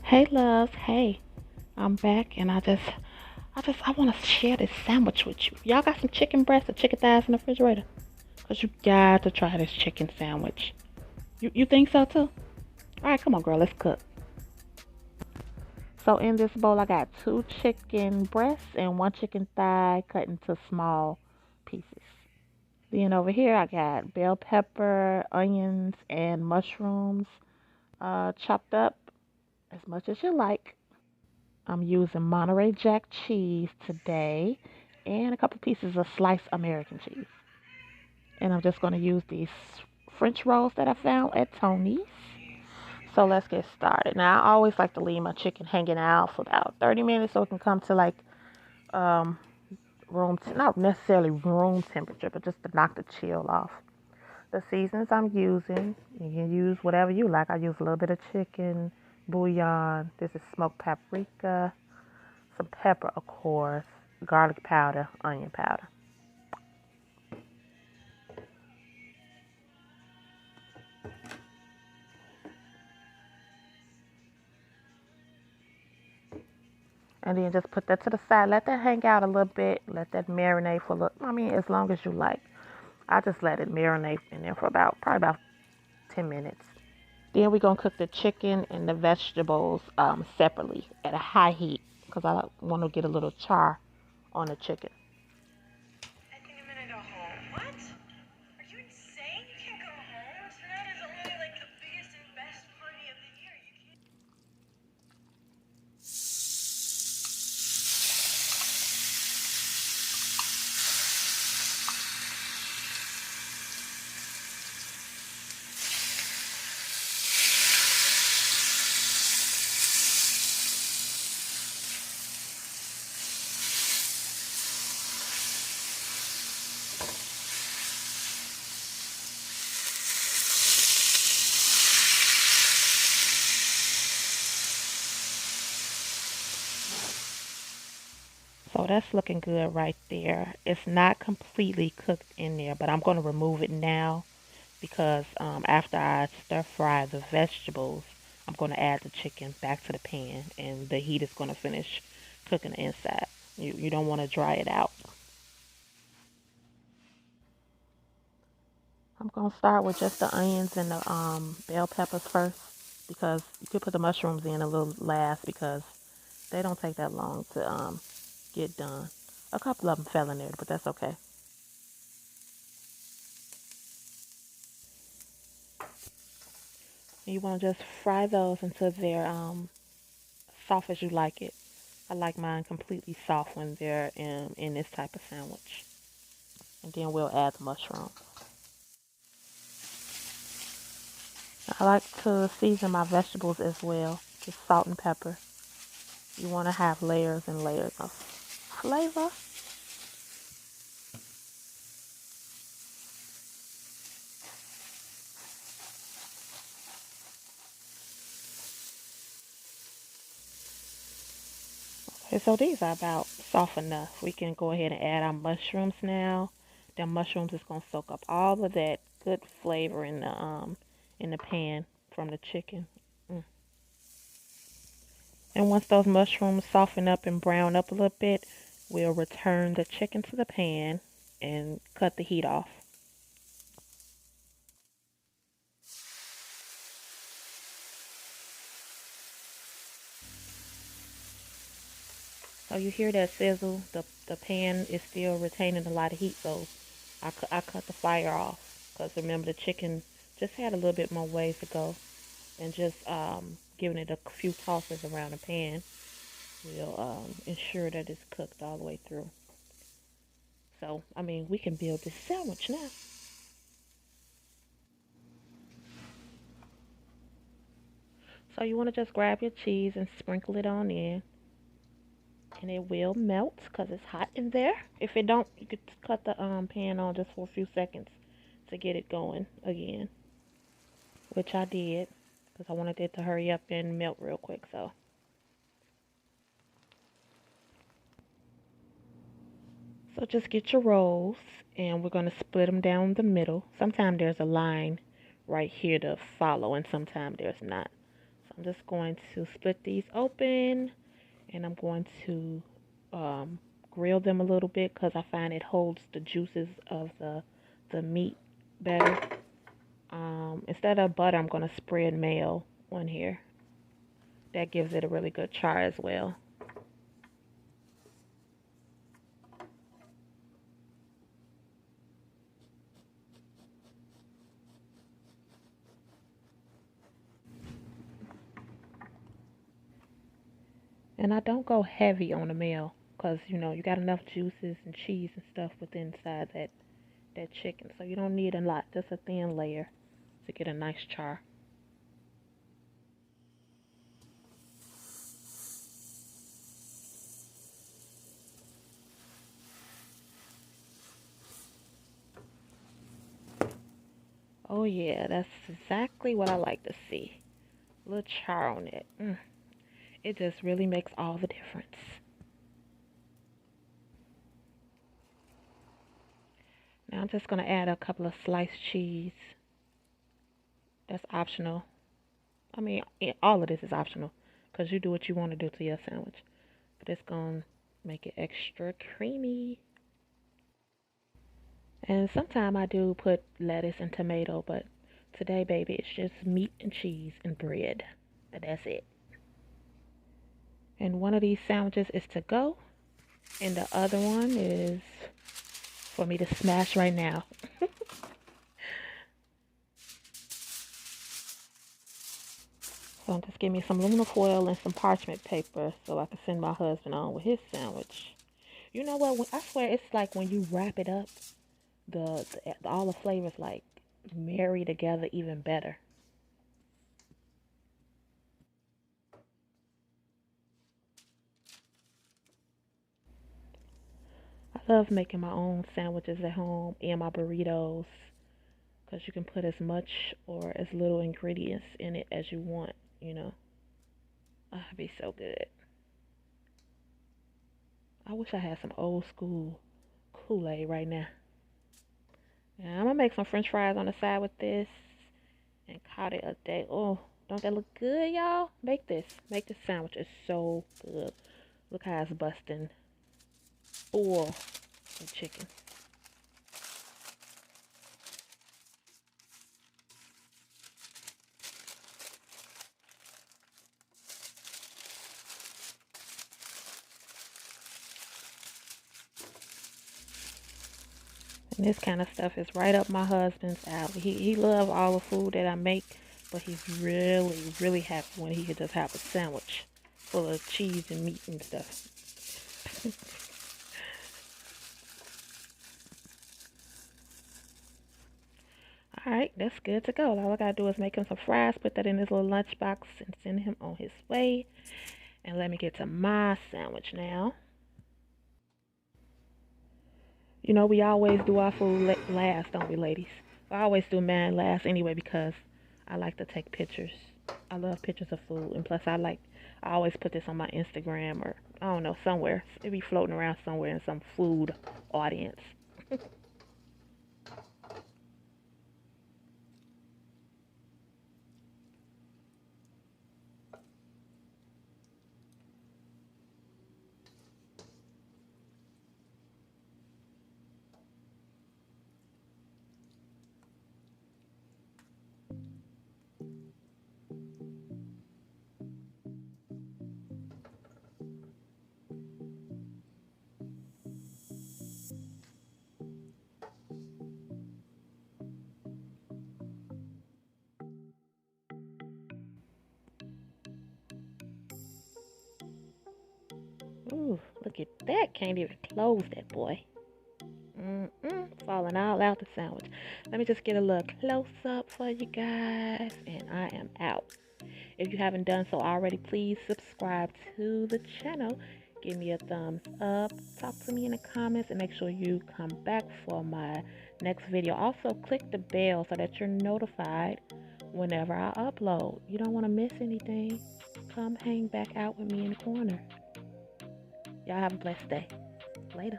Hey loves, hey, I'm back and I want to share this sandwich with you. Y'all got some chicken breasts or chicken thighs in the refrigerator? Cause you got to try this chicken sandwich. You think so too? All right, come on, girl, let's cook. So in this bowl, I got two chicken breasts and one chicken thigh cut into small pieces. Then over here, I got bell pepper, onions, and mushrooms chopped up as much as you like. I'm using Monterey Jack cheese today and a couple pieces of sliced American cheese. And I'm just going to use these French rolls that I found at Tony's. So let's get started. Now, I always like to leave my chicken hanging out for about 30 minutes so it can come to like um, not necessarily room temperature, but just to knock the chill off. The seasons I'm using, you can use whatever you like. I use a little bit of chicken, bouillon. This is smoked paprika, some pepper, of course, garlic powder, onion powder. And then just put that to the side. Let that hang out a little bit. Let that marinate for a little, as long as you like. I just let it marinate in there for probably about 10 minutes. Then we're going to cook the chicken and the vegetables separately at a high heat because I want to get a little char on the chicken. I think I'm gonna go home. What? Are you insane? You can't go home. Tonight is only like the biggest and best party of the year. You can't. So that's looking good right there. It's not completely cooked in there, but I'm going to remove it now because after I stir fry the vegetables, I'm going to add the chicken back to the pan and the heat is going to finish cooking the inside. You don't want to dry it out. I'm going to start with just the onions and the bell peppers first because you could put the mushrooms in a little last because they don't take that long to get done. A couple of them fell in there, but that's okay. You want to just fry those until they're soft as you like it. I like mine completely soft when they're in this type of sandwich. And then we'll add the mushroom. I like to season my vegetables as well, just salt and pepper. You want to have layers and layers of flavor. Okay, so these are about soft enough. We can go ahead and add our mushrooms now. The mushrooms is gonna soak up all of that good flavor in the pan from the chicken. Mm. And once those mushrooms soften up and brown up a little bit, we'll return the chicken to the pan and cut the heat off. So you hear that sizzle? The pan is still retaining a lot of heat, so I cut the fire off because remember the chicken just had a little bit more ways to go, and just giving it a few tosses around the pan will ensure that it's cooked all the way through. So we can build this sandwich now. So you want to just grab your cheese and sprinkle it on in, and it will melt because it's hot in there. If it don't, you could cut the pan on just for a few seconds to get it going again, which I did because I wanted it to hurry up and melt real quick. So just get your rolls, and we're gonna split them down the middle. Sometimes there's a line right here to follow, and sometimes there's not. So I'm just going to split these open, and I'm going to grill them a little bit because I find it holds the juices of the meat better. Instead of butter, I'm going to spread mayo on here. That gives it a really good char as well. And I don't go heavy on the mayo because you got enough juices and cheese and stuff within inside that chicken, so you don't need a lot, just a thin layer to get a nice char. Oh yeah, that's exactly what I like to see. A little char on it. It just really makes all the difference. Now I'm just going to add a couple of sliced cheese. That's optional. I mean, all of this is optional because you do what you want to do to your sandwich. But it's going to make it extra creamy. And sometimes I do put lettuce and tomato, but today, baby, it's just meat and cheese and bread. But that's it. And one of these sandwiches is to go, and the other one is for me to smash right now. So just give me some aluminum foil and some parchment paper so I can send my husband on with his sandwich. You know what? I swear it's like when you wrap it up, all the flavors like marry together even better. I love making my own sandwiches at home and my burritos because you can put as much or as little ingredients in it as you want, you know. Oh, it'd be so good. I wish I had some old school Kool-Aid right now. Yeah, I'm gonna make some French fries on the side with this and call it a day. Oh, don't that look good, y'all? Make this. Make this sandwich. It's so good. Look how it's busting full of chicken. And this kind of stuff is right up my husband's alley. He loves all the food that I make, but he's really, really happy when he could just have a sandwich full of cheese and meat and stuff. All right, that's good to go. All I gotta do is make him some fries, put that in his little lunchbox, and send him on his way. And let me get to my sandwich now. We always do our food last, don't we, ladies? I always do mine last anyway because I like to take pictures. I love pictures of food, and plus I always put this on my Instagram or I don't know somewhere. It be floating around somewhere in some food audience. Ooh, look at that! Can't even close that boy. Falling all out the sandwich. Let me just get a little close up for you guys, and I am out. If you haven't done so already, please subscribe to the channel. Give me a thumbs up. Talk to me in the comments and make sure you come back for my next video. Also, click the bell so that you're notified whenever I upload. You don't want to miss anything. Come hang back out with me in the corner. Y'all have a blessed day. Later.